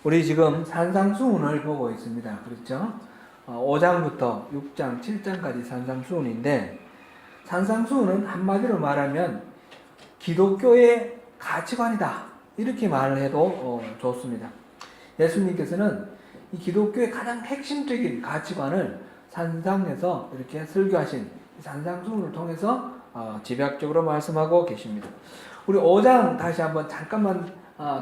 우리 지금 산상수훈을 보고 있습니다. 그렇죠? 5장부터 6장, 7장까지 산상수훈인데, 산상수훈은 한마디로 말하면 기독교의 가치관이다, 이렇게 말을 해도 좋습니다. 예수님께서는 이 기독교의 가장 핵심적인 가치관을 산상에서 이렇게 설교하신 산상수훈을 통해서 집약적으로 말씀하고 계십니다. 우리 5장 다시 한번 잠깐만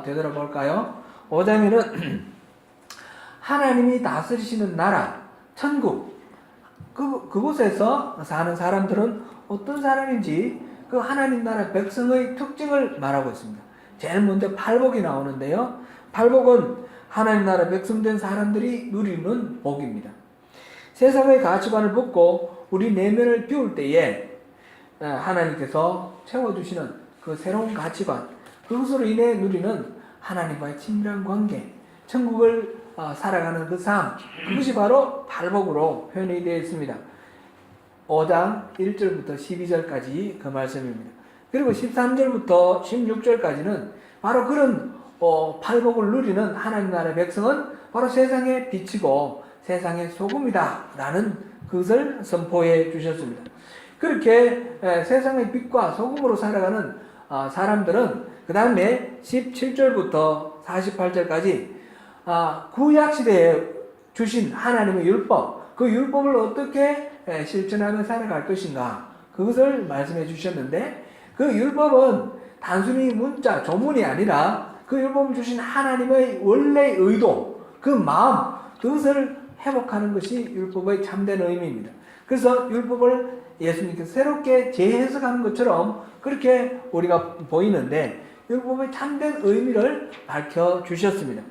되돌아볼까요? 5장에는 하나님이 다스리시는 나라, 천국, 그곳에서 사는 사람들은 어떤 사람인지 그 하나님 나라 백성의 특징을 말하고 있습니다. 제일 먼저 팔복이 나오는데요. 팔복은 하나님 나라 백성된 사람들이 누리는 복입니다. 세상의 가치관을 벗고 우리 내면을 비울 때에 하나님께서 채워주시는 그 새로운 가치관, 그것으로 인해 누리는 하나님과의 친밀한 관계, 천국을 살아가는 그 삶, 그것이 바로 팔복으로 표현이 되어 있습니다. 5장 1절부터 12절까지 그 말씀입니다. 그리고 13절부터 16절까지는 바로 그런 팔복을 누리는 하나님 나라의 백성은 바로 세상의 빛이고 세상의 소금이다 라는 것을 선포해 주셨습니다. 그렇게 세상의 빛과 소금으로 살아가는 사람들은 그 다음에 17절부터 48절까지 구약시대에 주신 하나님의 율법, 그 율법을 어떻게 실천하며 살아갈 것인가, 그것을 말씀해 주셨는데, 그 율법은 단순히 문자, 조문이 아니라 그 율법을 주신 하나님의 원래의 의도, 그 마음, 그것을 회복하는 것이 율법의 참된 의미입니다. 그래서 율법을 예수님께서 새롭게 재해석하는 것처럼 그렇게 우리가 보이는데, 율법의 참된 의미를 밝혀주셨습니다.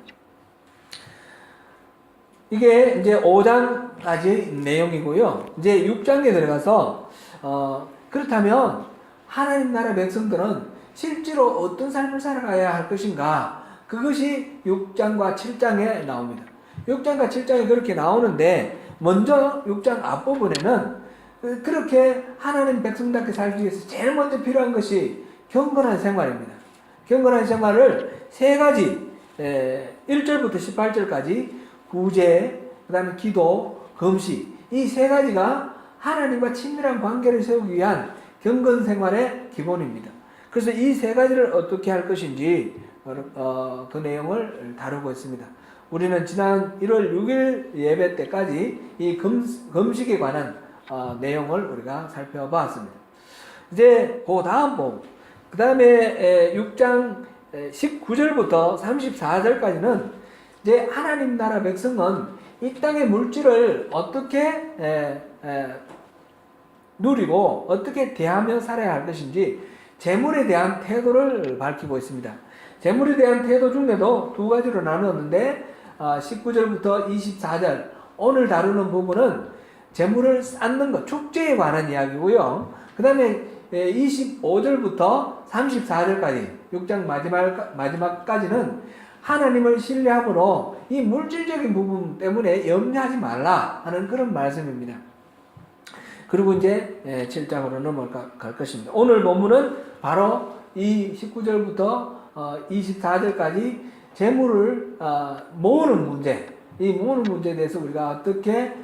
이게 이제 5장까지 내용이고요. 이제 6장에 들어가서 그렇다면 하나님 나라 백성들은 실제로 어떤 삶을 살아가야 할 것인가, 그것이 6장과 7장에 나옵니다. 6장과 7장에 그렇게 나오는데, 먼저 6장 앞부분에는 그렇게 하나님 백성답게 살기 위해서 제일 먼저 필요한 것이 경건한 생활입니다. 경건한 생활을 세 가지, 1절부터 18절까지 구제, 그 다음에 기도, 금식, 이 세 가지가 하나님과 친밀한 관계를 세우기 위한 경건 생활의 기본입니다. 그래서 이 세 가지를 어떻게 할 것인지 그 내용을 다루고 있습니다. 우리는 지난 1월 6일 예배 때까지 이 금식에 관한 내용을 우리가 살펴봤습니다. 이제 그 다음 부, 그 다음에 6장 19절부터 34절까지는 이제 하나님 나라 백성은 이 땅의 물질을 어떻게 누리고 어떻게 대하며 살아야 할 것인지 재물에 대한 태도를 밝히고 있습니다. 재물에 대한 태도 중에도 두 가지로 나누었는데 19절부터 24절, 오늘 다루는 부분은 재물을 쌓는 것, 축제에 관한 이야기고요. 그 다음에 25절부터 34절까지 6장 마지막까지는 하나님을 신뢰함으로 이 물질적인 부분 때문에 염려하지 말라 하는 그런 말씀입니다. 그리고 이제 7장으로 넘어갈 것입니다. 오늘 본문은 바로 이 19절부터 24절까지 재물을 모으는 문제, 이 모으는 문제에 대해서 우리가 어떻게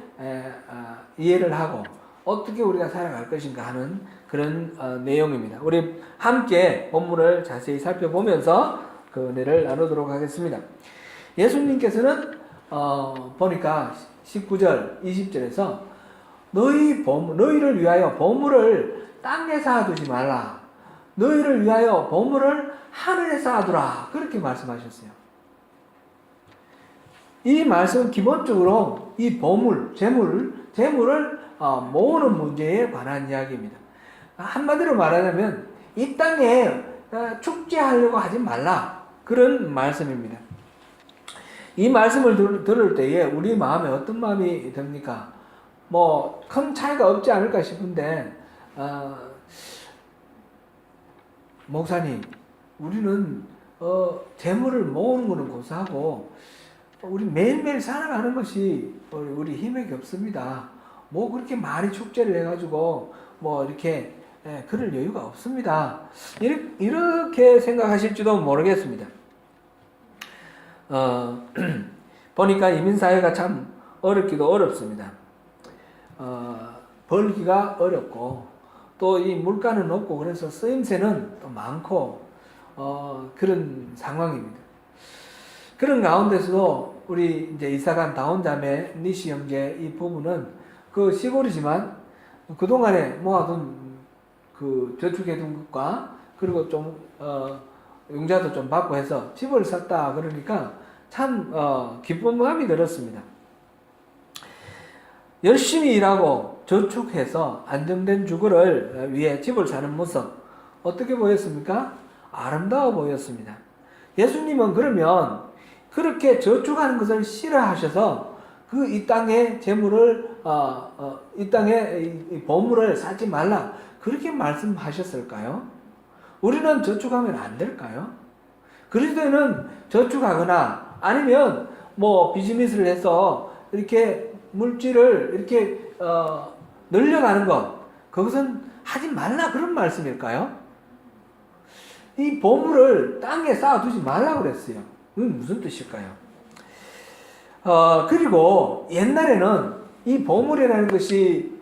이해를 하고 어떻게 우리가 살아갈 것인가 하는 그런 내용입니다. 우리 함께 본문을 자세히 살펴보면서 그 은혜를 나누도록 하겠습니다. 예수님께서는 보니까 19절, 20절에서 너희를 위하여 보물을 땅에 쌓아두지 말라, 너희를 위하여 보물을 하늘에 쌓아두라, 그렇게 말씀하셨어요. 이 말씀은 기본적으로 이 보물, 재물을 모으는 문제에 관한 이야기입니다. 한마디로 말하자면 이 땅에 축제하려고 하지 말라, 그런 말씀입니다. 이 말씀을 들을 때에 우리 마음에 어떤 마음이 듭니까? 뭐 큰 차이가 없지 않을까 싶은데, 목사님, 우리는 재물을 모으는 것은 고사하고 우리 매일매일 살아가는 것이 우리 힘이 없습니다. 뭐 그렇게 많이 축제를 해가지고 뭐 이렇게 그럴 여유가 없습니다. 이렇게 생각하실지도 모르겠습니다. 보니까 이민사회가 참 어렵기도 어렵습니다. 벌기가 어렵고 또 이 물가는 높고 그래서 쓰임새는 또 많고 그런 상황입니다. 그런 가운데서도 우리 이제 이사간 다운자매 니시 형제 이 부부는 그 시골이지만 그동안에 모아둔 그 저축해둔 것과 그리고 좀 융자도 좀 받고 해서 집을 샀다 그러니까 참 기쁜 마음이 들었습니다. 열심히 일하고 저축해서 안정된 주거를 위해 집을 사는 모습 어떻게 보였습니까? 아름다워 보였습니다. 예수님은 그러면 그렇게 저축하는 것을 싫어하셔서 그 이 땅의 재물을 이 땅의 보물을 사지 말라 그렇게 말씀하셨을까요? 우리는 저축하면 안 될까요? 그리스도인은 저축하거나 아니면 뭐 비즈니스를 해서 이렇게 물질을 이렇게 늘려가는 것 그것은 하지 말라 그런 말씀일까요? 이 보물을 땅에 쌓아두지 말라 그랬어요. 이건 무슨 뜻일까요? 그리고 옛날에는 이 보물이라는 것이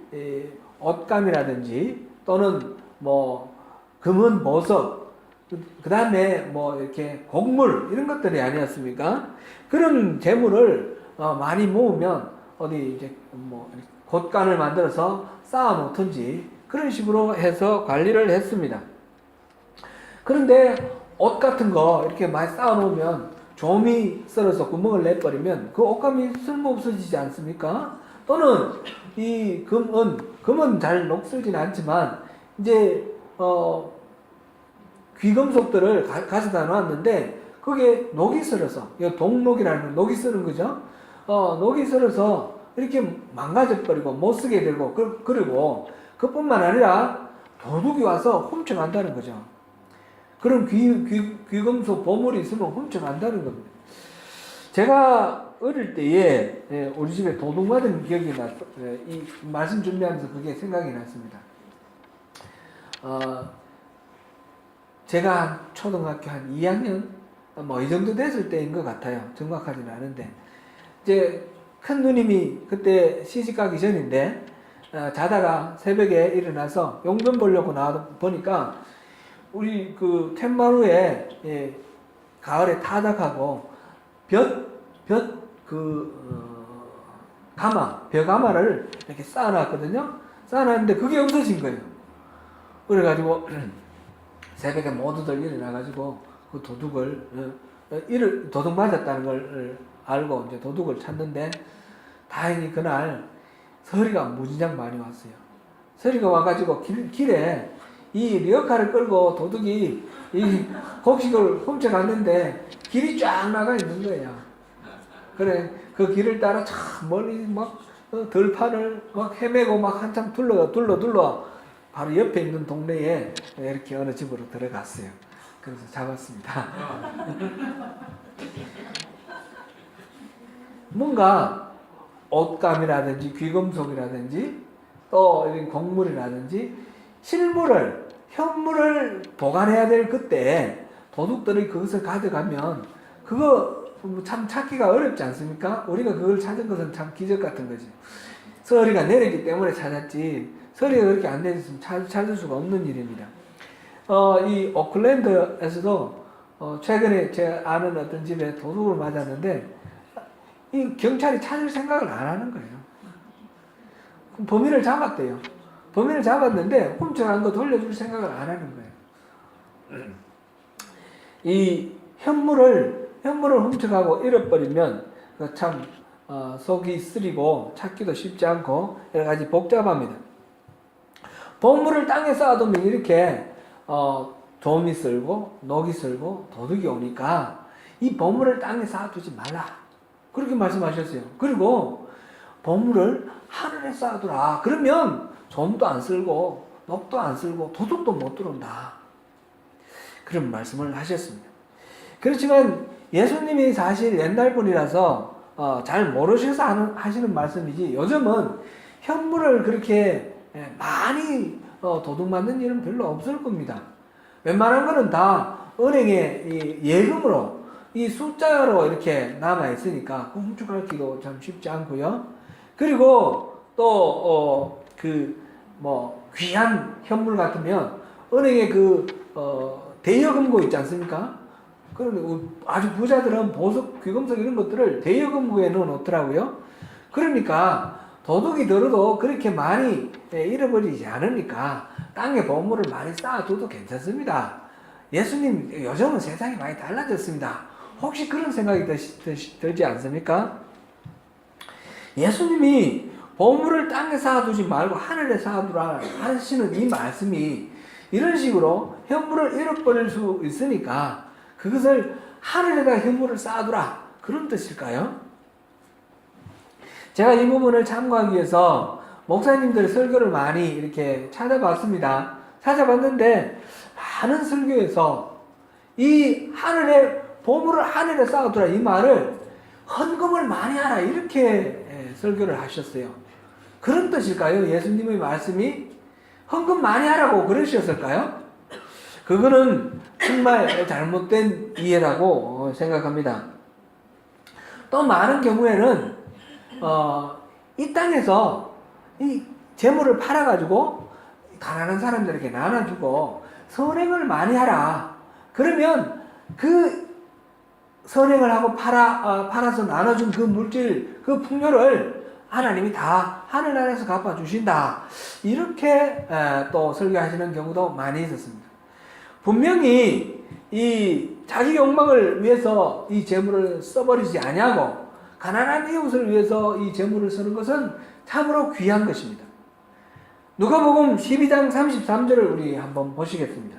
옷감이라든지 또는 뭐 금은 보석 그 다음에 뭐 이렇게 곡물 이런 것들이 아니었습니까? 그런 재물을 많이 모으면 어디 이제 뭐 곳간을 만들어서 쌓아 놓든지 그런 식으로 해서 관리를 했습니다. 그런데 옷 같은 거 이렇게 많이 쌓아 놓으면 좀이 썰어서 구멍을 내버리면 그 옷감이 쓸모 없어지지 않습니까? 또는 이 금은 잘 녹슬진 않지만 이제 귀금속들을 가져다 놨는데 그게 녹이 슬어서 동록이라는 녹이 쓰는 거죠. 녹이 슬어서 이렇게 망가져버리고 못 쓰게 되고 그리고 그뿐만 아니라 도둑이 와서 훔쳐간다는 거죠. 그런 귀금속 보물이 있으면 훔쳐간다는 겁니다. 제가 어릴 때에 우리 집에 도둑 맞은 기억이 이 말씀 준비하면서 그게 생각이 났습니다. 제가 초등학교 한 2학년 뭐 이 정도 됐을 때인 것 같아요. 정확하지는 않은데 이제 큰 누님이 그때 시집 가기 전인데 자다가 새벽에 일어나서 용변 보려고 나와 보니까 우리 그 텐마루에 가을에 타닥하고 벼가마를 이렇게 쌓아놨거든요. 쌓아놨는데 그게 없어진 거예요. 그래가지고 새벽에 모두들 일어나가지고 그 도둑을 도둑 맞았다는 걸 알고 이제 도둑을 찾는데 다행히 그날 서리가 무진장 많이 왔어요. 서리가 와가지고 길에 이 리어카를 끌고 도둑이 이 곡식을 훔쳐갔는데 길이 쫙 나가 있는 거예요. 그래 그 길을 따라 참 멀리 막 들판을 막 헤매고 막 한참 둘러 바로 옆에 있는 동네에 이렇게 어느 집으로 들어갔어요. 그래서 잡았습니다. 뭔가 옷감이라든지 귀금속이라든지 또 이런 곡물이라든지 현물을 보관해야 될 그때 도둑들이 그것을 가져가면 그거 참 찾기가 어렵지 않습니까? 우리가 그걸 찾은 것은 참 기적 같은 거지. 서리가 내렸기 때문에 찾았지 서리가 그렇게 안 내렸으면 찾을 수가 없는 일입니다. 이 오클랜드에서도 최근에 제 아는 어떤 집에 도둑을 맞았는데 이 경찰이 찾을 생각을 안 하는 거예요. 범인을 잡았대요. 범인을 잡았는데 훔쳐간 거 돌려줄 생각을 안 하는 거예요. 이 현물을 훔쳐가고 잃어버리면 참 속이 쓰리고 찾기도 쉽지 않고 여러 가지 복잡합니다. 보물을 땅에 쌓아두면 이렇게 좀이 쓸고 녹이 쓸고 도둑이 오니까 이 보물을 땅에 쌓아두지 말라 그렇게 말씀하셨어요. 그리고 보물을 하늘에 쌓아두라. 그러면 좀도 안 쓸고 녹도 안 쓸고 도둑도 못 들어온다. 그런 말씀을 하셨습니다. 그렇지만 예수님이 사실 옛날 분이라서 잘 모르셔서 하시는 말씀이지 요즘은 현물을 그렇게 많이 도둑 맞는 일은 별로 없을 겁니다. 웬만한 거는 다 은행에 예금으로 이 숫자로 이렇게 남아 있으니까 훔쳐가기도 참 쉽지 않고요. 그리고 또 귀한 현물 같으면 은행에 대여금고 있지 않습니까? 그런데 아주 부자들은 보석, 귀금속 이런 것들을 대여금고에 넣어 놓더라고요. 그러니까 도둑이 들어도 그렇게 많이 잃어버리지 않으니까 땅에 보물을 많이 쌓아둬도 괜찮습니다. 예수님, 요즘은 세상이 많이 달라졌습니다. 혹시 그런 생각이 들지 않습니까? 예수님이 보물을 땅에 쌓아두지 말고 하늘에 쌓아두라 하시는 이 말씀이 이런 식으로 현물을 잃어버릴 수 있으니까 그것을 하늘에다 현물을 쌓아두라 그런 뜻일까요? 제가 이 부분을 참고하기 위해서 목사님들 설교를 많이 이렇게 찾아봤습니다. 찾아봤는데 많은 설교에서 이 하늘에 보물을 하늘에 쌓아두라 이 말을 헌금을 많이 하라 이렇게 설교를 하셨어요. 그런 뜻일까요? 예수님의 말씀이 헌금 많이 하라고 그러셨을까요? 그거는 정말 잘못된 이해라고 생각합니다. 또 많은 경우에는 이 땅에서 이 재물을 팔아가지고 가난한 사람들에게 나눠주고 선행을 많이 하라. 그러면 그 선행을 하고 팔아서 나눠준 그 물질, 그 풍요를 하나님이 다 하늘나라에서 갚아주신다. 이렇게 또 설교하시는 경우도 많이 있었습니다. 분명히 이 자기 욕망을 위해서 이 재물을 써버리지 아니하고 가난한 이웃을 위해서 이 재물을 쓰는 것은 참으로 귀한 것입니다. 누가복음 12장 33절을 우리 한번 보시겠습니다.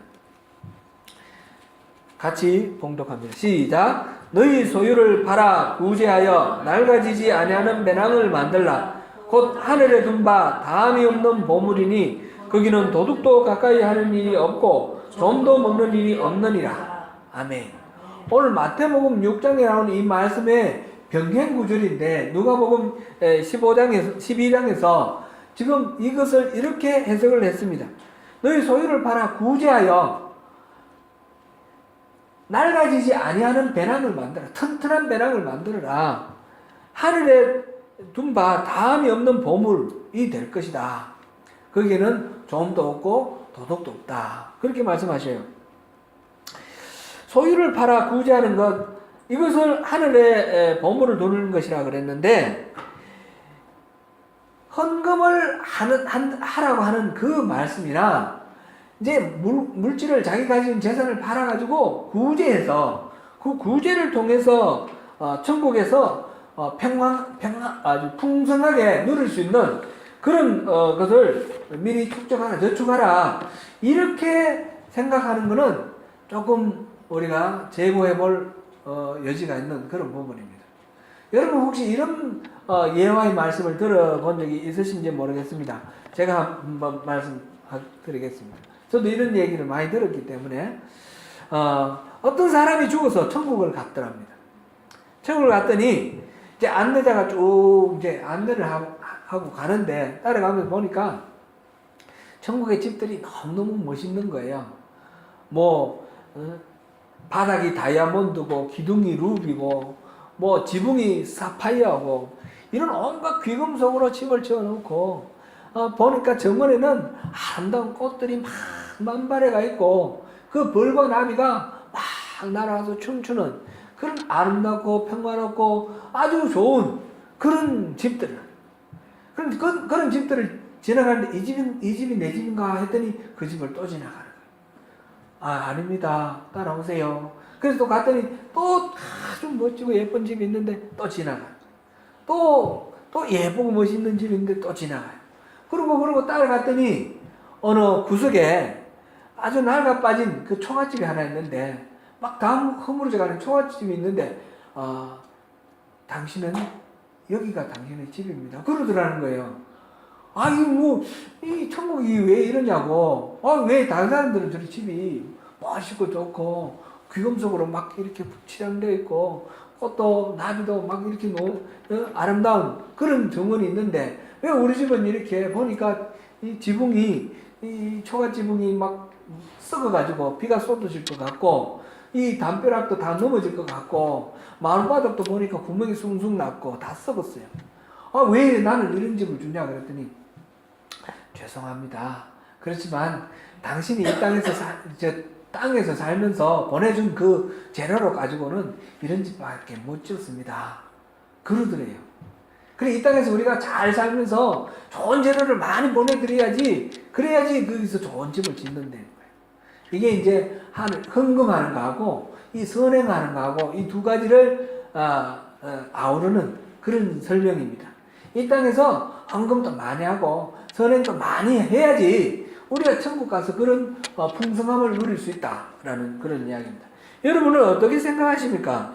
같이 봉독합니다. 시작. 너희 소유를 팔아 구제하여 낡아지지 아니하는 배낭을 만들라. 곧 하늘에 둔 바 다함이 없는 보물이니 거기는 도둑도 가까이 하는 일이 없고 좀도 먹는 일이 없느니라. 아멘. 오늘 마태복음 6장에 나오는 이 말씀의 변경 구절인데 누가복음 12장에서 지금 이것을 이렇게 해석을 했습니다. 너희 소유를 팔아 구제하여 낡아지지 아니하는 배낭을 만들어 튼튼한 배낭을 만들어라. 하늘에 둔 바 다함이 없는 보물이 될 것이다. 거기에는 좀도 없고 도둑도 없다. 그렇게 말씀하셔요. 소유를 팔아 구제하는 것, 이것을 하늘에 보물을 두는 것이라 그랬는데 헌금을 하라고 하는 그 말씀이나 이제 물질을 자기 가진 재산을 팔아가지고 구제해서 그 구제를 통해서 천국에서 아주 풍성하게 누릴 수 있는 그런 것을 미리 축적하라, 저축하라 이렇게 생각하는 것은 조금 우리가 재고해 볼 여지가 있는 그런 부분입니다. 여러분 혹시 이런 예화의 말씀을 들어본 적이 있으신지 모르겠습니다. 제가 한번 말씀드리겠습니다. 저도 이런 얘기를 많이 들었기 때문에 어떤 사람이 죽어서 천국을 갔더랍니다. 천국을 갔더니 이제 안내자가 쭉 이제 안내를 하고 가는데 따라가면서 보니까 천국의 집들이 너무너무 멋있는 거예요. 바닥이 다이아몬드고 기둥이 루비고 지붕이 사파이어고 이런 온갖 귀금속으로 집을 지어놓고 보니까 정원에는 아름다운 꽃들이 막 만발해가 있고 그 벌과 나비가 막 날아가서 춤추는 그런 아름답고 평화롭고 아주 좋은 그런 집들. 그런 집들을 지나가는데 이 집이 내 집인가 했더니 그 집을 또 지나가는 거예요. 아닙니다. 따라오세요. 그래서 또 갔더니 또 아주 멋지고 예쁜 집이 있는데 또 지나가요. 또 예쁘고 멋있는 집이 있는데 또 지나가요. 그러고 따라갔더니 어느 구석에 아주 낡아 빠진 그 초가집이 하나 있는데 막 다음 허물어져가는 초가집이 있는데 당신은 여기가 당신의 집입니다. 그러더라는 거예요. 이 천국이 왜 이러냐고. 왜 다른 사람들은 저리 집이 멋있고 좋고 귀금속으로 막 이렇게 치장되어 있고 꽃도 나비도 막 이렇게 아름다운 그런 정원이 있는데 왜 우리 집은 이렇게 보니까 이 지붕이 이 초가 지붕이 막 썩어가지고 비가 쏟아질 것 같고 이 담벼락도 다 넘어질 것 같고 마을바닥도 보니까 구멍이 숭숭 났고 다 썩었어요. 왜 나는 이런 집을 주냐 그랬더니 죄송합니다. 그렇지만 당신이 이 땅에서 살면서 보내준 그 재료로 가지고는 이런 집밖에 못 지었습니다. 그러더래요. 그래 이 땅에서 우리가 잘 살면서 좋은 재료를 많이 보내드려야지 그래야지 거기서 좋은 집을 짓는다는 거예요. 이게 이제 헌금하는 거하고 이 선행하는 거하고 이 두 가지를 아우르는 그런 설명입니다. 이 땅에서 헌금도 많이 하고 선행도 많이 해야지 우리가 천국 가서 그런 풍성함을 누릴 수 있다라는 그런 이야기입니다. 여러분은 어떻게 생각하십니까?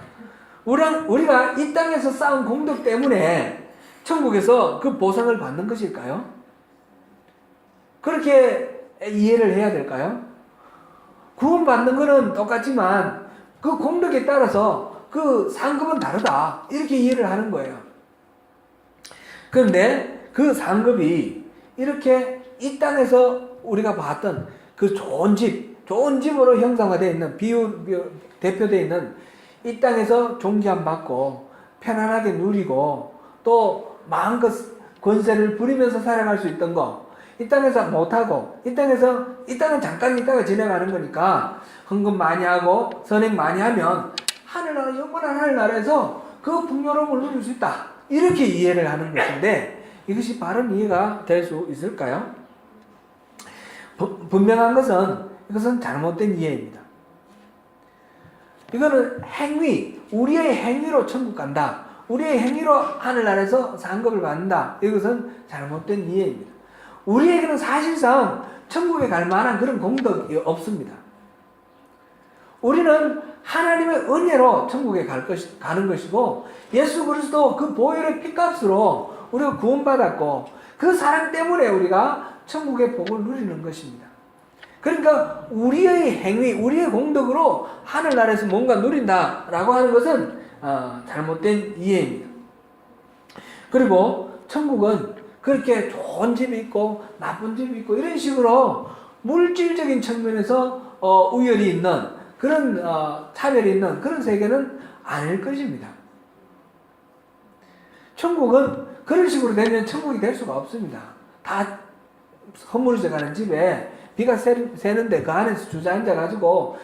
우리가 이 땅에서 쌓은 공덕 때문에 천국에서 그 보상을 받는 것일까요? 그렇게 이해를 해야 될까요? 구원받는 것은 똑같지만 그 공덕에 따라서 그 상급은 다르다. 이렇게 이해를 하는 거예요. 그런데 그 상급이 이렇게 이 땅에서 우리가 봤던 그 좋은 집으로 형상화되어 있는 대표되어 있는 이 땅에서 존귀함 받고 편안하게 누리고 또 마음껏 권세를 부리면서 살아갈 수 있던 거 이 땅에서 못하고 이 땅은 잠깐 있다가 지나가는 거니까 헌금 많이 하고 선행 많이 하면 하늘나라 영원한 하늘나라에서 그 풍요로움을 누릴 수 있다. 이렇게 이해를 하는 것인데 이것이 바른 이해가 될 수 있을까요? 분명한 것은 이것은 잘못된 이해입니다. 이거는 우리의 행위로 천국 간다. 우리의 행위로 하늘나라에서 상급을 받는다. 이것은 잘못된 이해입니다. 우리에게는 사실상 천국에 갈 만한 그런 공덕이 없습니다. 우리는 하나님의 은혜로 천국에 가는 것이고 예수 그리스도 그 보혈의 피값으로 우리가 구원받았고 그 사랑 때문에 우리가 천국의 복을 누리는 것입니다. 그러니까 우리의 행위, 우리의 공덕으로 하늘나라에서 뭔가 누린다라고 하는 것은 잘못된 이해입니다. 그리고 천국은 그렇게 좋은 집이 있고 나쁜 집이 있고 이런 식으로 물질적인 측면에서 우열이 있는 그런 차별이 있는 그런 세계는 아닐 것입니다. 천국은 그런 식으로 되면 천국이 될 수가 없습니다. 다 허물어져 가는 집에 비가 새는데 그 안에서 주저앉아가지고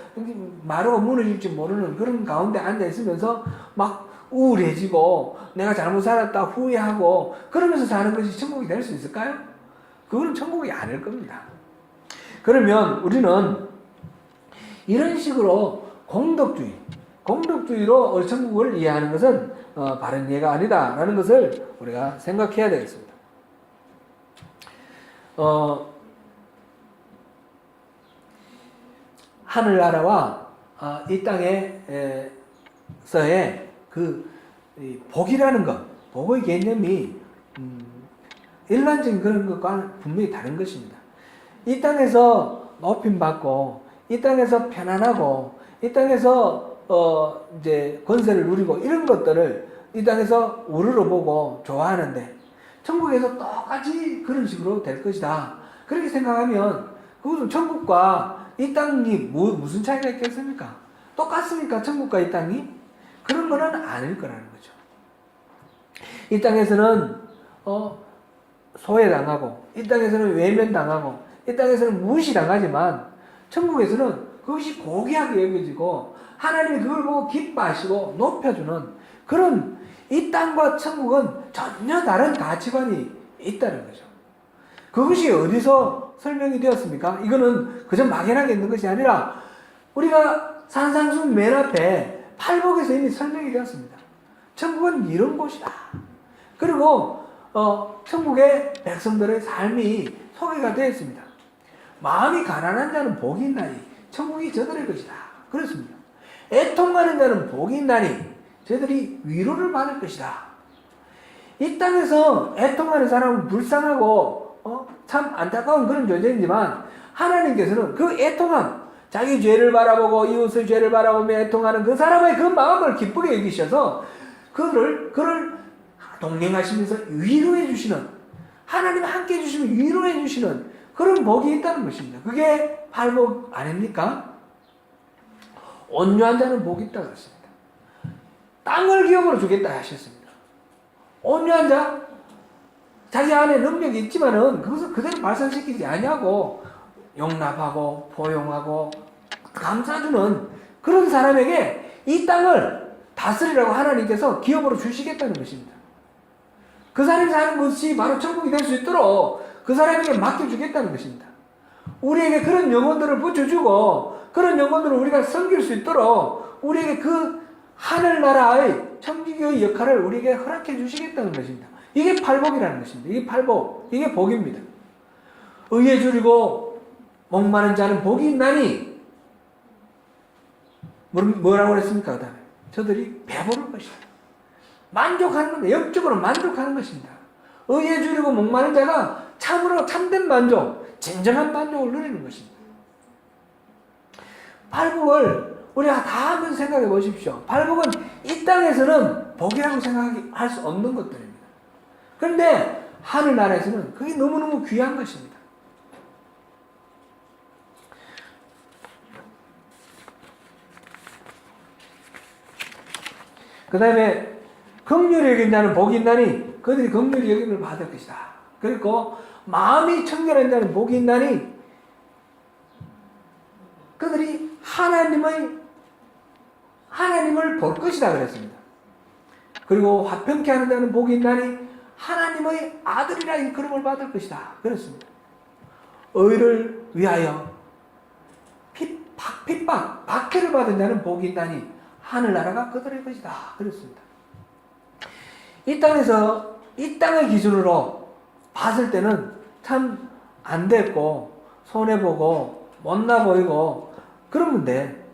마루가 무너질지 모르는 그런 가운데 앉아있으면서 막 우울해지고 내가 잘못 살았다 후회하고 그러면서 사는 것이 천국이 될 수 있을까요? 그거는 천국이 아닐 겁니다. 그러면 우리는 이런 식으로 공덕주의로 우리 천국을 이해하는 것은 바른 이해가 아니다라는 것을 우리가 생각해야 되겠습니다. 하늘나라와 이 땅에서의 그 복이라는 것, 복의 개념이 일반적인 그런 것과 분명히 다른 것입니다. 이 땅에서 높임받고 이 땅에서 편안하고 이 땅에서 이제 권세를 누리고 이런 것들을 이 땅에서 우러러보고 좋아하는데 천국에서 똑같이 그런 식으로 될 것이다. 그렇게 생각하면 그것은 천국과 이 땅이 무슨 차이가 있겠습니까? 똑같습니까? 천국과 이 땅이? 그런 거는 아닐 거라는 거죠. 이 땅에서는 소외당하고 이 땅에서는 외면당하고 이 땅에서는 무시당하지만 천국에서는 그것이 고귀하게 여겨지고 하나님이 그걸 보고 기뻐하시고 높여주는 그런 이 땅과 천국은 전혀 다른 가치관이 있다는 거죠. 그것이 어디서 설명이 되었습니까? 이거는 그저 막연하게 있는 것이 아니라 우리가 산상순 맨 앞에 팔복에서 이미 설명이 되었습니다. 천국은 이런 곳이다. 그리고 천국의 백성들의 삶이 소개가 되어 있습니다. 마음이 가난한 자는 복이 있나니 천국이 저들의 것이다. 그렇습니다. 애통하는 자는 복이 있나니 저들이 위로를 받을 것이다. 이 땅에서 애통하는 사람은 불쌍하고 참 안타까운 그런 존재이지만 하나님께서는 그 애통함, 자기 죄를 바라보고 이웃의 죄를 바라보며 애통하는 그 사람의 그 마음을 기쁘게 여기셔서 그를 동행하시면서 위로해 주시는, 하나님 함께 해주시면 위로해 주시는 그런 복이 있다는 것입니다. 그게 팔복 아닙니까? 온유한 자는 복이 있다 그랬습니다. 땅을 기업으로 주겠다 하셨습니다. 온유한 자, 자기 안에 능력이 있지만은 그것을 그대로 발산시키지 아니하고 용납하고 포용하고 감싸주는 그런 사람에게 이 땅을 다스리라고 하나님께서 기업으로 주시겠다는 것입니다. 그 사람이 사는 것이 바로 천국이 될 수 있도록 그 사람에게 맡겨주겠다는 것입니다. 우리에게 그런 영혼들을 붙여주고 그런 영혼들을 우리가 섬길 수 있도록 우리에게 그 하늘나라의 천국의 역할을 우리에게 허락해 주시겠다는 것입니다. 이게 팔복이라는 것입니다. 이게 팔복, 이게 복입니다. 의에 줄이고 목마른 자는 복이 있나니 뭐라고 그랬습니까? 그 다음에 저들이 배부를 것이다. 만족하는 겁니다. 영적으로 만족하는 것입니다. 의에 줄이고 목마른 자가 참으로 참된 만족, 진정한 만족을 누리는 것입니다. 팔복을 우리가 다 한번 생각해 보십시오. 팔복은 이 땅에서는 복이라고 생각할 수 없는 것들입니다. 그런데 하늘나라에서는 그게 너무너무 귀한 것입니다. 그 다음에 긍휼히 여긴 자는 복이 있나니 그들이 긍휼히 여김을 받을 것이다. 그리고 마음이 청결한 자는 복이 있나니 그들이 하나님을 볼 것이다 그랬습니다. 그리고 화평케 하는 자는 복이 있나니 하나님의 아들이라 일컬음을 받을 것이다 그랬습니다. 의를 위하여 핍박, 박해를 받은 자는 복이 있나니 하늘나라가 그들의 것이다 그랬습니다. 이 땅에서 이 땅의 기준으로 봤을 때는 참 안 됐고 손해보고 못나 보이고 그러는데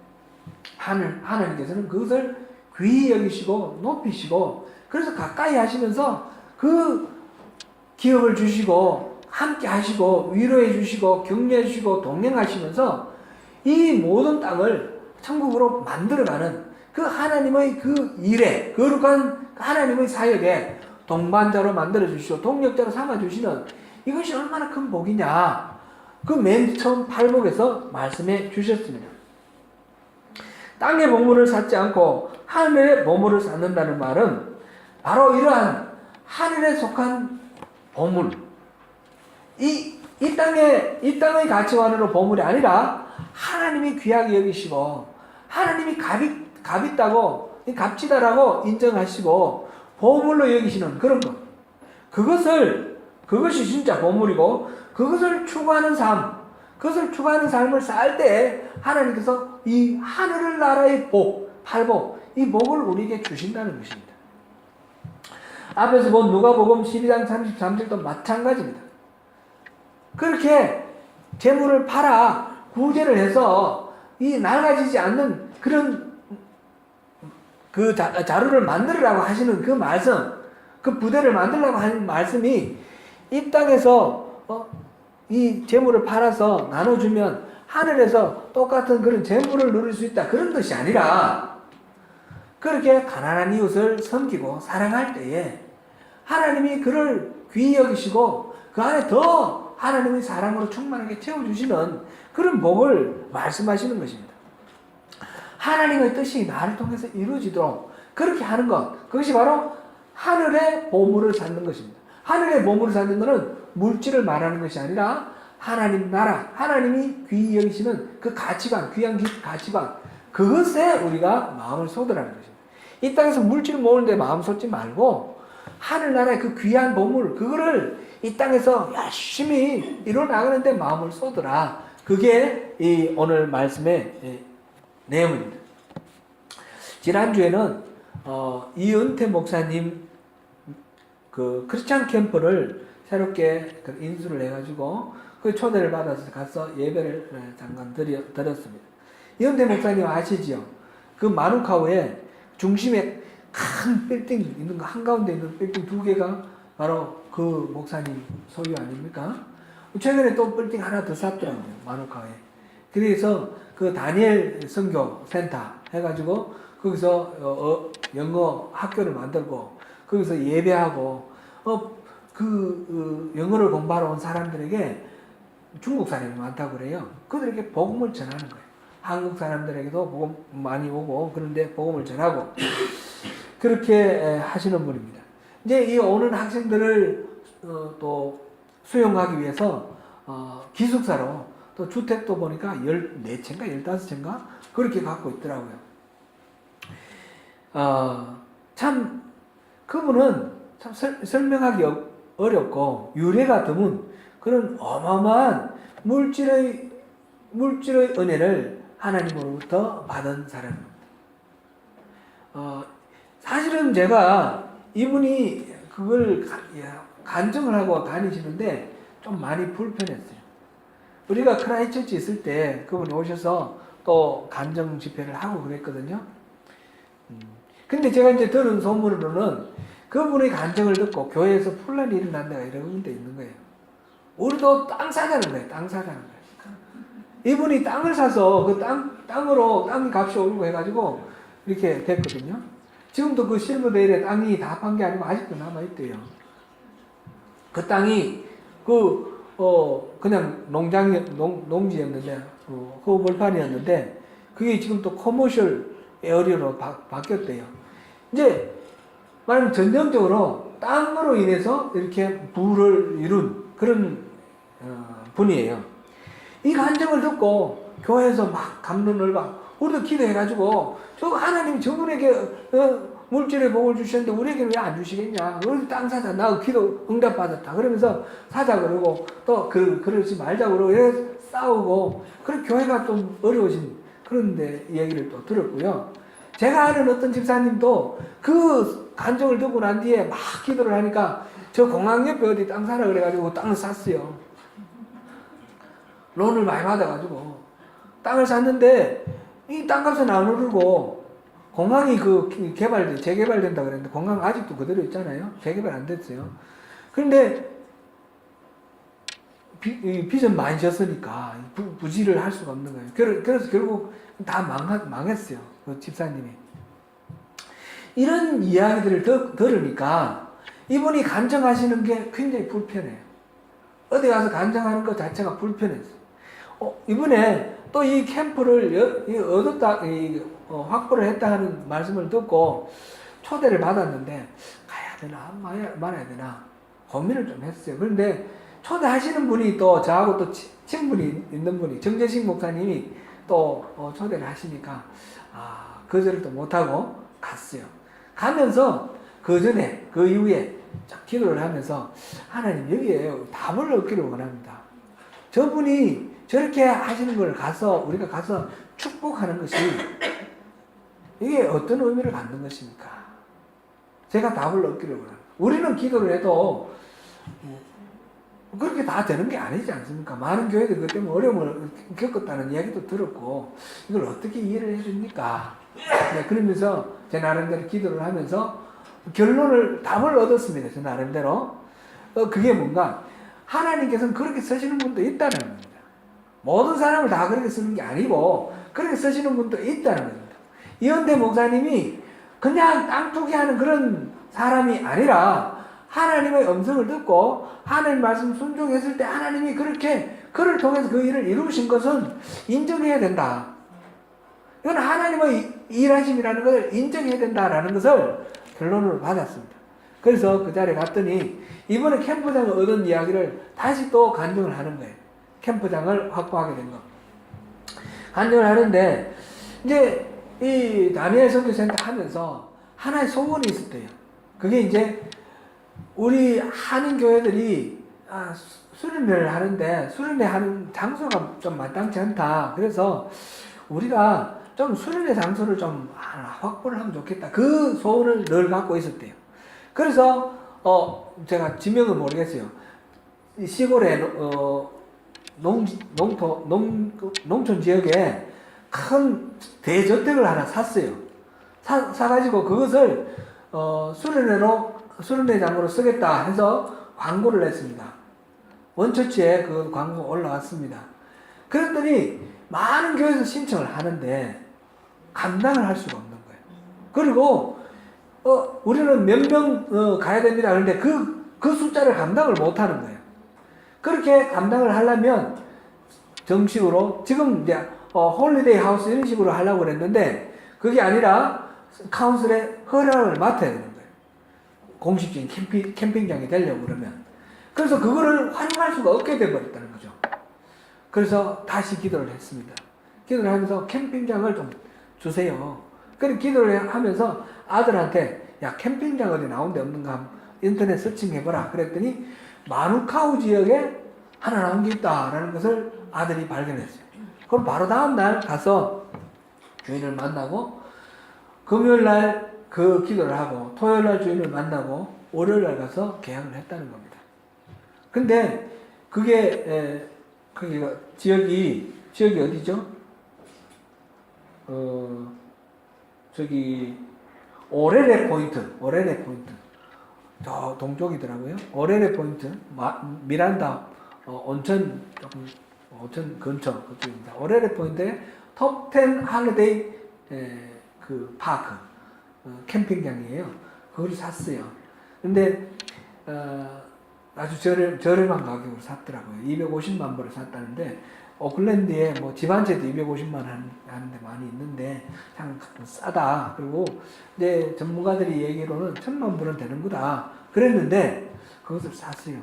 하나님께서는 그것을 귀히 여기시고 높이시고 그래서 가까이 하시면서 그 기업을 주시고 함께 하시고 위로해 주시고 격려해 주시고 동행하시면서 이 모든 땅을 천국으로 만들어가는 그 하나님의 그 일에 거룩한 하나님의 사역에 동반자로 만들어 주시고 동력자로 삼아 주시는 이것이 얼마나 큰 복이냐 그 맨 처음 팔복에서 말씀해 주셨습니다. 땅의 보물을 쌓지 않고 하늘의 보물을 쌓는다는 말은 바로 이러한 하늘에 속한 보물 이 땅의 가치관으로 보물이 아니라 하나님이 귀하게 여기시고 하나님이 값있다고 값지다라고 인정하시고 보물로 여기시는 그런 것 그것이 진짜 보물이고 그것을 추구하는 삶을 쌓을 때 하나님께서 이 하늘 나라의 복, 팔복, 이 복을 우리에게 주신다는 것입니다. 앞에서 본 누가복음 12장 33절도 마찬가지입니다. 그렇게 재물을 팔아 구제를 해서 이 낡아지지 않는 그런 그 자루를 만들으라고 하시는 그 말씀, 그 부대를 만들라고 하는 말씀이 이 땅에서 이 재물을 팔아서 나눠주면 하늘에서 똑같은 그런 재물을 누릴 수 있다 그런 것이 아니라 그렇게 가난한 이웃을 섬기고 사랑할 때에 하나님이 그를 귀히 여기시고 그 안에 더 하나님의 사랑으로 충만하게 채워주시는 그런 복을 말씀하시는 것입니다. 하나님의 뜻이 나를 통해서 이루어지도록 그렇게 하는 것 그것이 바로 하늘의 보물을 쌓는 것입니다. 하늘의 보물을 쌓는 것은 물질을 말하는 것이 아니라 하나님 나라, 하나님이 귀히 여기시는 그 가치관, 귀한 가치관 그것에 우리가 마음을 쏟으라는 것입니다. 이 땅에서 물질을 모으는데 마음 쏟지 말고 하늘나라의 그 귀한 보물 그거를 이 땅에서 열심히 이뤄나가는데 마음을 쏟으라. 그게 이 오늘 말씀의 내용입니다. 지난주에는 이은태 목사님 그 크리스찬 캠프를 새롭게 인수를 해가지고 그 초대를 받아서 가서 예배를 잠깐 드렸습니다. 이은태 목사님 아시지요? 그 마누카우에 중심에 큰 빌딩 있는 거 한가운데 있는 빌딩 2개가 바로 그 목사님 소유 아닙니까? 최근에 또 빌딩 하나 더 샀더라고요. 마누카우에. 그래서 그 다니엘 선교 센터 해가지고 거기서 영어 학교를 만들고 거기서 예배하고 영어를 공부하러 온 사람들에게 중국 사람이 많다고 그래요. 그들에게 복음을 전하는 거예요. 한국 사람들에게도 복음 많이 오고 그런데 복음을 전하고 그렇게 하시는 분입니다. 이제 이 오는 학생들을 또 수용하기 위해서 기숙사로 또 주택도 보니까 14채인가 15채인가 그렇게 갖고 있더라고요. 참 그분은 참 설명하기 어렵고 유래가 드문 그런 어마어마한 물질의 은혜를 하나님으로부터 받은 사람입니다. 사실은 제가 이분이 그걸 간증을 하고 다니시는데 좀 많이 불편했어요. 우리가 크라이처치 있을 때 그분이 오셔서 또 간증 집회를 하고 그랬거든요. 근데 제가 이제 들은 소문으로는 그분의 간증을 듣고 교회에서 혼란이 일어난다가 이런 데 있는 거예요. 우리도 땅 사자는 거예요. 땅 사자는 거예요. 이분이 땅을 사서 그 땅이 값이 오르고 해가지고 이렇게 됐거든요. 지금도 그 실버데일에 땅이 다 판 게 아니고 아직도 남아있대요. 그 땅이 그냥 농지였는데, 허벌판이었는데, 그게 지금 또 커머셜 에어리어로 바뀌었대요. 이제, 말하면 전형적으로 땅으로 인해서 이렇게 부를 이룬 그런 분이에요. 이 간증을 듣고 교회에서 막 감론을 우리도 기도해가지고 저 하나님 저분에게 물질의 복을 주셨는데 우리에게는 왜 안 주시겠냐? 우리 땅 사자. 나 기도 응답받았다. 그러면서 사자 그러고 또 그러지 말자 그러고 이래 싸우고 그런 교회가 좀 어려워진 그런데 얘기를 또 들었고요. 제가 아는 어떤 집사님도 그 간증을 듣고 난 뒤에 막 기도를 하니까 저 공항 옆에 어디 땅 사라 그래가지고 땅을 샀어요. 론을 많이 받아가지고 땅을 샀는데 이 땅값은 안 오르고 공항이 재개발된다 그랬는데 공항 아직도 그대로 있잖아요. 재개발 안 됐어요. 그런데 빚은 많이 졌으니까 부지를 할 수가 없는 거예요. 그래서 결국 다 망했어요. 그 집사님이. 이런 이야기들을 들으니까 이분이 간증하시는 게 굉장히 불편해요. 어디 가서 간증하는 것 자체가 불편했어요. 이번에 또 이 캠프를 확보를 했다 하는 말씀을 듣고 초대를 받았는데 가야 되나 말아야 되나 고민을 좀 했어요. 그런데 초대하시는 분이 또 저하고 또 친분이 있는 분이 정재식 목사님이 또 초대를 하시니까 거절을 또 못하고 갔어요. 가면서 그 이후에 기도를 하면서 하나님 여기에 답을 얻기를 원합니다. 저분이 저렇게 하시는 걸 우리가 가서 축복하는 것이 이게 어떤 의미를 갖는 것입니까? 제가 답을 얻기를 원합니다. 우리는 기도를 해도 그렇게 다 되는 게 아니지 않습니까? 많은 교회들이 그것 때문에 어려움을 겪었다는 이야기도 들었고 이걸 어떻게 이해를 해줍니까? 네, 그러면서 제 나름대로 기도를 하면서 답을 얻었습니다. 제 나름대로. 그게 뭔가 하나님께서는 그렇게 쓰시는 분도 있다는 겁니다. 모든 사람을 다 그렇게 쓰는 게 아니고 그렇게 쓰시는 분도 있다는 겁니다. 이현대 목사님이 그냥 땅 투기하는 그런 사람이 아니라 하나님의 음성을 듣고 하나님 말씀 순종했을 때 하나님이 그를 통해서 그 일을 이루신 것은 인정해야 된다. 이건 하나님의 일하심이라는 것을 인정해야 된다라는 것을 결론으로 받았습니다. 그래서 그 자리에 갔더니 이번에 캠프장을 얻은 이야기를 다시 또 간증을 하는 거예요. 캠프장을 확보하게 된 거. 간증을 하는데 이제 이 다니엘 선교센터 하면서 하나의 소원이 있었대요. 그게 이제 우리 한인 교회들이 수련회를 하는데 수련회 하는 장소가 좀 마땅치 않다. 그래서 우리가 좀 수련회 장소를 좀 확보를 하면 좋겠다. 그 소원을 늘 갖고 있었대요. 그래서 제가 지명은 모르겠어요. 시골에 농촌 지역에 큰 대저택을 하나 샀어요. 사가지고 그것을 수련회장으로 쓰겠다 해서 광고를 냈습니다. 원처치에 그 광고 올라왔습니다. 그랬더니 많은 교회에서 신청을 하는데 감당을 할 수가 없는 거예요. 그리고 우리는 몇 명 가야 됩니다. 그런데 그 숫자를 감당을 못 하는 거예요. 그렇게 감당을 하려면 정식으로 지금 이제 홀리데이 하우스 이런 식으로 하려고 그랬는데 그게 아니라 카운슬의 허락을 맡아야 되는 거예요. 공식적인 캠핑장이 되려고 그러면. 그래서 그거를 활용할 수가 없게 돼버렸다는 거죠. 그래서 다시 기도를 했습니다. 기도를 하면서 캠핑장을 좀 주세요. 그래서 기도를 하면서 아들한테 야 캠핑장 어디 나온 데 없는가 인터넷 서칭해보라 그랬더니 마누카우 지역에 하나 나온 게 있다라는 것을 아들이 발견했어요. 그럼 바로 다음날 가서 주인을 만나고 금요일날 그 기도를 하고 토요일날 주인을 만나고 월요일날 가서 계약을 했다는 겁니다. 근데 그게 거기가 지역이 어디죠? 저기 오레레 포인트. 저 동쪽이더라고요. 오레레 포인트. 미란다 온천 조금 온천 근처 그쪽입니다. 오레레 포인트에 톱10 할리데이 그 파크 캠핑장이에요. 그걸 샀어요. 근데 아주 저렴한 가격으로 샀더라고요. 250만 불을 샀다는데 오클랜드에 뭐 집 한 채도 250만 하는데 많이 있는데 참 싸다. 그리고 이제 전문가들이 얘기로는 1000만 불은 되는 거다. 그랬는데 그것을 샀어요.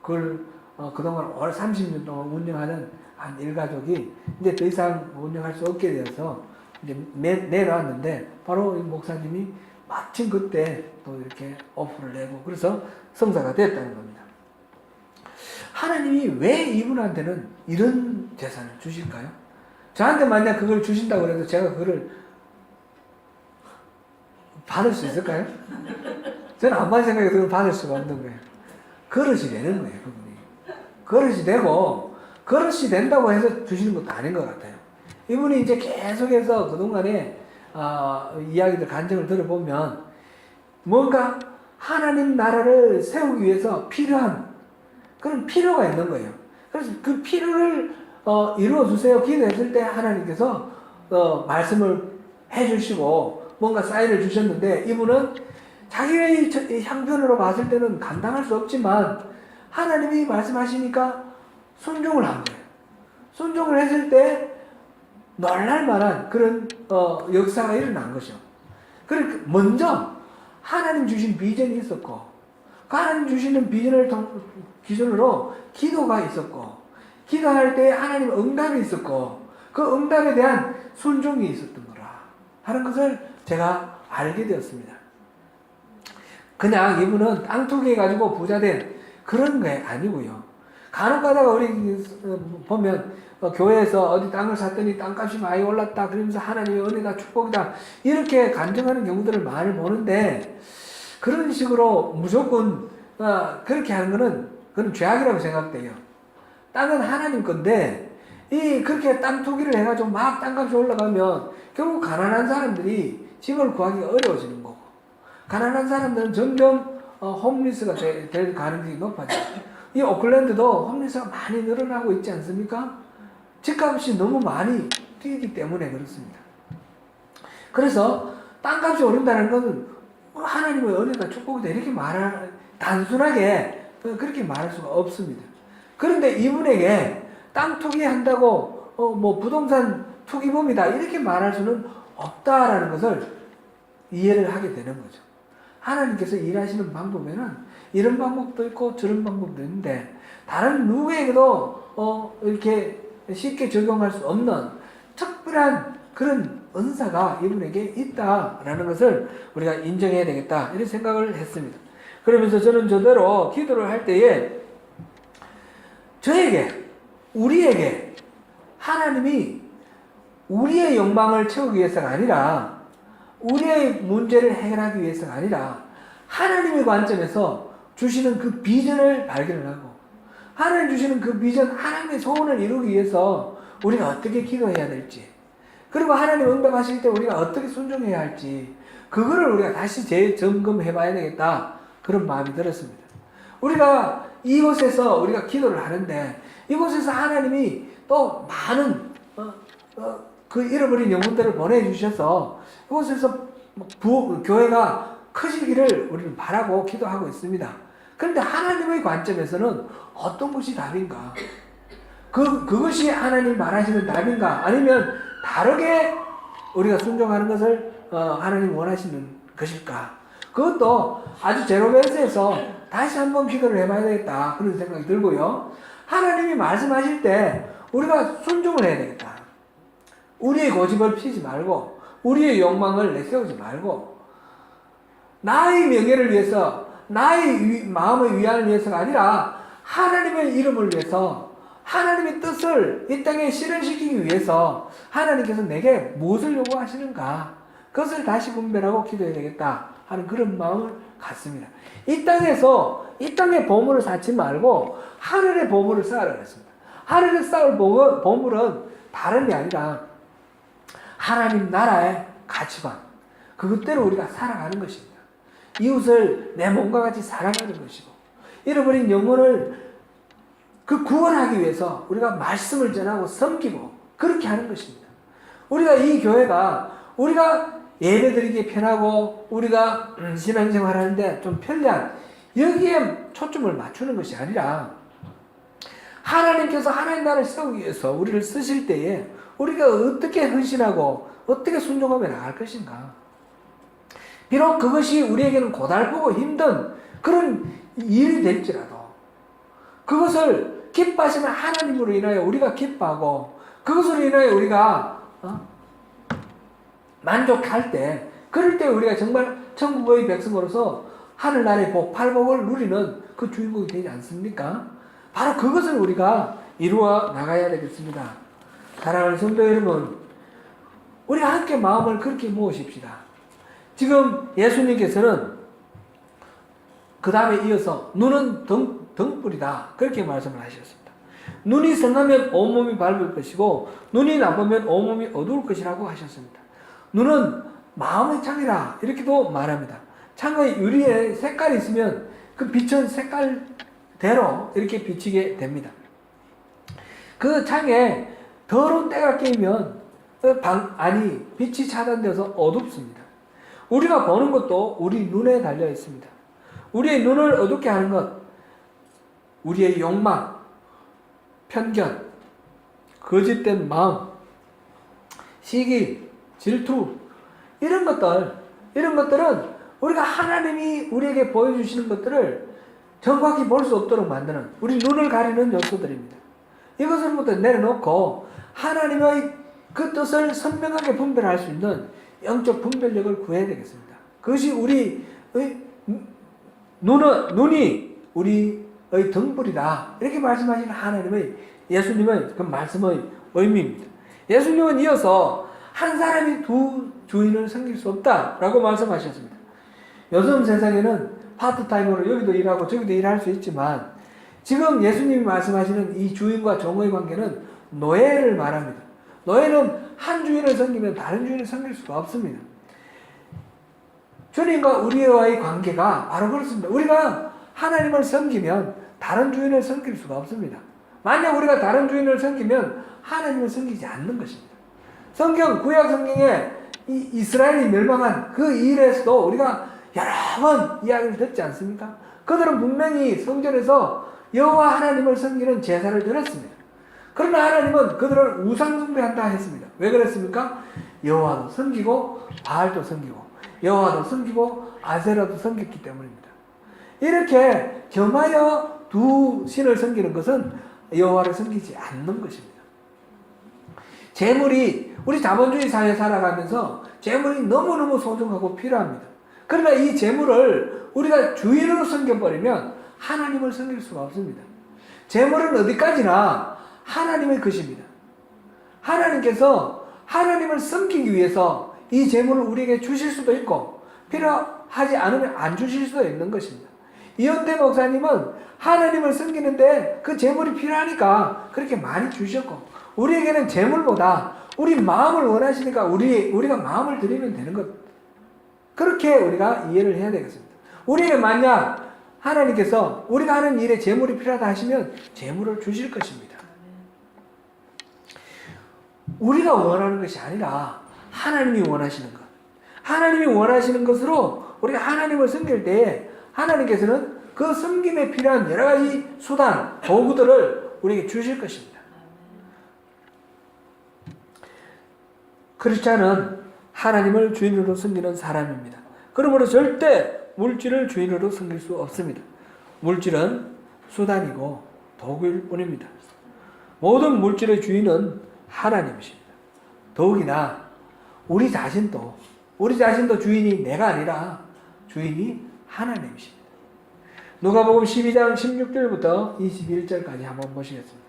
그걸 그동안 30년 동안 운영하는 한 일가족이 이제 더 이상 운영할 수 없게 되어서 이제 내려왔는데 바로 이 목사님이 마침 그때 또 이렇게 오프를 내고 그래서 성사가 됐다는 겁니다. 하나님이 왜 이분한테는 이런 재산을 주실까요? 저한테 만약 그걸 주신다고 해도 제가 그걸 받을 수 있을까요? 저는 아무리 생각해도 그걸 받을 수가 없는 거예요. 그릇이 되는 거예요, 그분이. 그릇이 되고, 그릇이 된다고 해서 주시는 것도 아닌 것 같아요. 이분이 이제 계속해서 그동안에 이야기들, 간증을 들어보면 뭔가 하나님 나라를 세우기 위해서 필요한 그런 필요가 있는 거예요. 그래서 그 필요를 이루어 주세요. 기도했을 때 하나님께서 말씀을 해주시고 뭔가 사인을 주셨는데 이분은 자기의 형편으로 봤을 때는 감당할 수 없지만 하나님이 말씀하시니까 순종을 한 거예요. 순종을 했을 때 놀랄 만한 그런 역사가 일어난 것이죠. 그러니까 먼저 하나님 주신 비전이 있었고 하나님 주시는 비전을 기준으로 기도가 있었고 기도할 때 하나님 응답이 있었고 그 응답에 대한 순종이 있었던 거라 하는 것을 제가 알게 되었습니다. 그냥 이분은 땅 투기해가지고 부자된 그런 게 아니고요. 간혹 가다가 우리 보면 교회에서 어디 땅을 샀더니 땅값이 많이 올랐다 그러면서 하나님의 은혜다 축복이다 이렇게 간증하는 경우들을 많이 보는데 그런 식으로 무조건 그렇게 하는 거는 그건 죄악이라고 생각돼요. 땅은 하나님 건데 그렇게 땅 투기를 해가지고 막 땅값이 올라가면 결국 가난한 사람들이 집을 구하기가 어려워지는 거고 가난한 사람들은 점점 홈리스가 될 가능성이 높아져요. 이 오클랜드도 홈리스가 많이 늘어나고 있지 않습니까? 집값이 너무 많이 뛰기 때문에 그렇습니다. 그래서 땅값이 오른다는 것은 하나님의 은혜가 축복이다 이렇게 단순하게 그렇게 말할 수가 없습니다. 그런데 이분에게 땅 투기한다고 뭐 부동산 투기범이다 이렇게 말할 수는 없다라는 것을 이해를 하게 되는 거죠. 하나님께서 일하시는 방법에는 이런 방법도 있고 저런 방법도 있는데 다른 누구에게도 이렇게 쉽게 적용할 수 없는 특별한 그런 은사가 이분에게 있다라는 것을 우리가 인정해야 되겠다 이런 생각을 했습니다. 그러면서 저는 저대로 기도를 할 때에 우리에게 하나님이 우리의 욕망을 채우기 위해서가 아니라 우리의 문제를 해결하기 위해서가 아니라 하나님의 관점에서 주시는 그 비전을 발견을 하고 하나님 주시는 그 비전, 하나님의 소원을 이루기 위해서 우리가 어떻게 기도해야 될지 그리고 하나님 응답하실 때 우리가 어떻게 순종해야 할지 그거를 우리가 다시 재점검해 봐야 되겠다 그런 마음이 들었습니다. 우리가 이곳에서 우리가 기도를 하는데 이곳에서 하나님이 또 많은 그 잃어버린 영혼들을 보내주셔서 이곳에서 교회가 커지기를 우리는 바라고 기도하고 있습니다. 그런데 하나님의 관점에서는 어떤 것이 답인가? 그것이 하나님 말하시는 답인가? 아니면 다르게 우리가 순종하는 것을 하나님 원하시는 것일까? 그것도 아주 제로베이스에서 다시 한번 기도를 해봐야 되겠다. 그런 생각이 들고요. 하나님이 말씀하실 때 우리가 순종을 해야 되겠다. 우리의 고집을 피지 말고, 우리의 욕망을 내세우지 말고, 나의 명예를 위해서, 나의 마음의 위안을 위해서가 아니라 하나님의 이름을 위해서, 하나님의 뜻을 이 땅에 실현시키기 위해서 하나님께서 내게 무엇을 요구하시는가, 그것을 다시 분별하고 기도해야 되겠다 하는 그런 마음을 갖습니다. 이 땅에서 이 땅의 보물을 쌓지 말고 하늘의 보물을 쌓으라 그랬습니다. 하늘에 쌓을 보물은 다른 게 아니라 하나님 나라의 가치관, 그것대로 우리가 살아가는 것입니다. 이웃을 내 몸과 같이 사랑하는 것이고, 잃어버린 영혼을 구원하기 위해서 우리가 말씀을 전하고 섬기고 그렇게 하는 것입니다. 우리가 이 교회가 우리가 예배드리기 편하고 우리가 신앙생활 하는데 좀 편리한, 여기에 초점을 맞추는 것이 아니라 하나님께서 하나님 나라를 세우기 위해서 우리를 쓰실 때에 우리가 어떻게 헌신하고 어떻게 순종하며 나갈 것인가. 비록 그것이 우리에게는 고달프고 힘든 그런 일이 될지라도 그것을 기뻐하시는 하나님으로 인하여 우리가 기뻐하고 그것으로 인하여 우리가 만족할 때, 그럴 때 우리가 정말 천국의 백성으로서 하늘나라의 복, 팔복을 누리는 그 주인공이 되지 않습니까? 바로 그것을 우리가 이루어 나가야 되겠습니다. 사랑하는 성도 여러분, 우리가 함께 마음을 그렇게 모으십시다. 지금 예수님께서는 그 다음에 이어서 눈은 등불이다, 그렇게 말씀을 하셨습니다. 눈이 선하면 온몸이 밝을 것이고 눈이 나쁘면 온몸이 어두울 것이라고 하셨습니다. 눈은 마음의 창이라 이렇게도 말합니다. 창의 유리에 색깔이 있으면 그 빛은 색깔대로 이렇게 비치게 됩니다. 그 창에 더러운 때가 끼면 빛이 차단되어서 어둡습니다. 우리가 보는 것도 우리 눈에 달려 있습니다. 우리의 눈을 어둡게 하는 것, 우리의 욕망, 편견, 거짓된 마음, 시기, 질투, 이런 것들은 우리가 하나님이 우리에게 보여주시는 것들을 정확히 볼 수 없도록 만드는, 우리 눈을 가리는 요소들입니다. 이것을부터 내려놓고 하나님의 그 뜻을 선명하게 분별할 수 있는 영적 분별력을 구해야 되겠습니다. 그것이 우리의 눈이 우리의 등불이다, 이렇게 말씀하시는 하나님의, 예수님의 그 말씀의 의미입니다. 예수님은 이어서 한 사람이 두 주인을 섬길 수 없다라고 말씀하셨습니다. 요즘 세상에는 파트타임으로 여기도 일하고 저기도 일할 수 있지만, 지금 예수님이 말씀하시는 이 주인과 종의 관계는 노예를 말합니다. 노예는 한 주인을 섬기면 다른 주인을 섬길 수가 없습니다. 주님과 우리와의 관계가 바로 그렇습니다. 우리가 하나님을 섬기면 다른 주인을 섬길 수가 없습니다. 만약 우리가 다른 주인을 섬기면 하나님을 섬기지 않는 것입니다. 구약 성경에 이스라엘이 멸망한 그 일에서도 우리가 여러 번 이야기를 듣지 않습니까? 그들은 분명히 성전에서 여호와 하나님을 섬기는 제사를 드렸습니다. 그러나 하나님은 그들을 우상 숭배한다 했습니다. 왜 그랬습니까? 여호와도 섬기고 바알도 섬기고 여호와도 섬기고 아세라도 섬겼기 때문입니다. 이렇게 겸하여 두 신을 섬기는 것은 여호와를 섬기지 않는 것입니다. 재물이, 우리 자본주의 사회에 살아가면서 재물이 너무너무 소중하고 필요합니다. 그러나 이 재물을 우리가 주인으로 섬겨버리면 하나님을 섬길 수가 없습니다. 재물은 어디까지나 하나님의 것입니다. 하나님께서 하나님을 섬기기 위해서 이 재물을 우리에게 주실 수도 있고 필요하지 않으면 안 주실 수도 있는 것입니다. 이현대 목사님은 하나님을 섬기는데 그 재물이 필요하니까 그렇게 많이 주셨고, 우리에게는 재물보다 우리 마음을 원하시니까 우리가 마음을 드리면 되는 것, 그렇게 우리가 이해를 해야 되겠습니다. 우리에게 만약 하나님께서 우리가 하는 일에 재물이 필요하다 하시면 재물을 주실 것입니다. 우리가 원하는 것이 아니라 하나님이 원하시는 것, 하나님이 원하시는 것으로 우리가 하나님을 섬길 때에 하나님께서는 그 섬김에 필요한 여러 가지 수단, 도구들을 우리에게 주실 것입니다. 크리스찬은 하나님을 주인으로 섬기는 사람입니다. 그러므로 절대 물질을 주인으로 섬길 수 없습니다. 물질은 수단이고 도구일 뿐입니다. 모든 물질의 주인은 하나님이십니다. 더욱이나 우리 자신도 주인이 내가 아니라 주인이 하나님이십니다. 누가복음 12장 16절부터 21절까지 한번 보시겠습니다.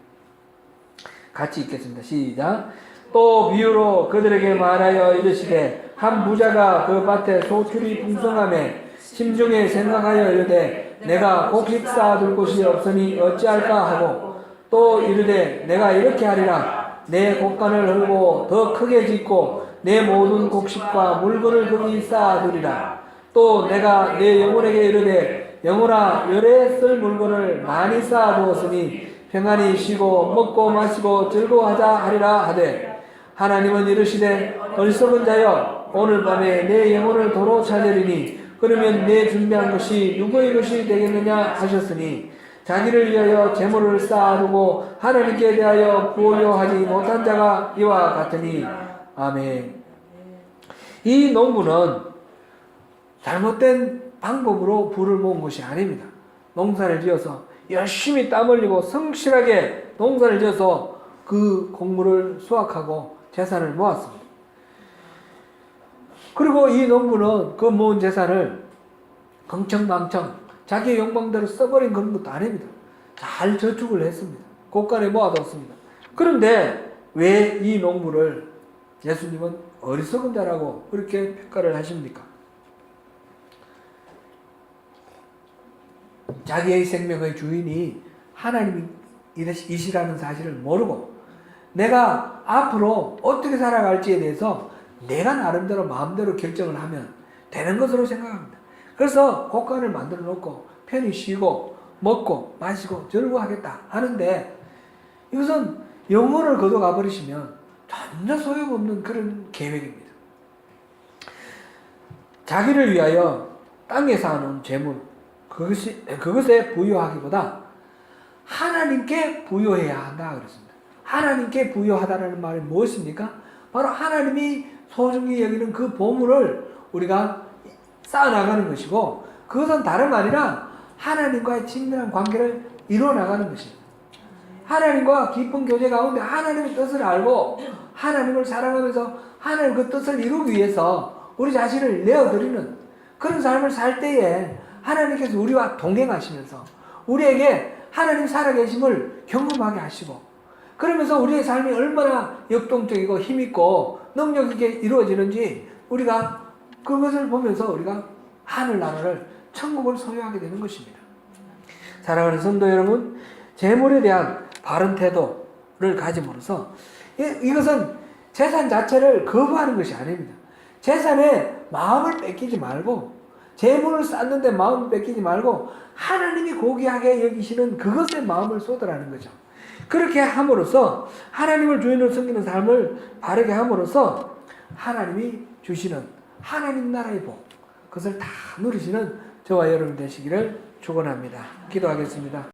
같이 읽겠습니다. 시작. 또 비유로 그들에게 말하여 이르시되 한 부자가 그 밭에 소출이 풍성하매 심중에 생각하여 이르되 내가 곡식 쌓아둘 곳이 없으니 어찌할까 하고 또 이르되 내가 이렇게 하리라 내 곡간을 헐고 더 크게 짓고 내 모든 곡식과 물건을 거기 쌓아두리라. 또 내가 내 영혼에게 이르되 영혼아 열에 쓸 물건을 많이 쌓아두었으니 평안히 쉬고 먹고 마시고 즐거워하자 하리라 하되 하나님은 이르시되 어리석은 자여 오늘 밤에 내 영혼을 도로 찾으리니 그러면 내 준비한 것이 누구의 것이 되겠느냐 하셨으니 자기를 위하여 재물을 쌓아두고 하나님께 대하여 부요하지 못한 자가 이와 같으니 아멘. 이 농부는 잘못된 방법으로 부를 모은 것이 아닙니다. 농사를 지어서 열심히 땀 흘리고 성실하게 농사를 지어서 그 곡물을 수확하고 재산을 모았습니다. 그리고 이 농부는 그 모은 재산을 흥청망청 자기의 욕망대로 써버린 그런 것도 아닙니다. 잘 저축을 했습니다. 곳간에 모아뒀습니다. 그런데 왜 이 농부를 예수님은 어리석은 자라고 그렇게 평가를 하십니까? 자기의 생명의 주인이 하나님이시라는 사실을 모르고 내가 앞으로 어떻게 살아갈지에 대해서 내가 나름대로 마음대로 결정을 하면 되는 것으로 생각합니다. 그래서 곳간을 만들어 놓고 편히 쉬고 먹고 마시고 즐거워하겠다 하는데 이것은 영혼을 거둬가 버리시면 전혀 소용없는 그런 계획입니다. 자기를 위하여 땅에 쌓아놓은 재물 그것에 부여하기보다 하나님께 부여해야 한다 그랬습니다. 하나님께 부여하다라는 말이 무엇입니까? 바로 하나님이 소중히 여기는 그 보물을 우리가 쌓아나가는 것이고 그것은 다름 아니라 하나님과의 친밀한 관계를 이루어나가는 것입니다. 하나님과 깊은 교제 가운데 하나님의 뜻을 알고 하나님을 사랑하면서 하나님 그 뜻을 이루기 위해서 우리 자신을 내어드리는 그런 삶을 살 때에 하나님께서 우리와 동행하시면서 우리에게 하나님 살아계심을 경험하게 하시고 그러면서 우리의 삶이 얼마나 역동적이고 힘있고 능력있게 이루어지는지 우리가 그것을 보면서 우리가 하늘나라를 천국을 소유하게 되는 것입니다. 사랑하는 성도 여러분, 재물에 대한 바른 태도를 가짐으로써 이것은 재산 자체를 거부하는 것이 아닙니다. 재산에 마음을 뺏기지 말고 재물을 쌓는데 마음을 뺏기지 말고 하나님이 고귀하게 여기시는 그것에 마음을 쏟으라는 거죠. 그렇게 함으로써 하나님을 주인으로 섬기는 삶을 바르게 함으로써 하나님이 주시는 하나님 나라의 복 그것을 다 누리시는 저와 여러분 되시기를 축원합니다. 기도하겠습니다.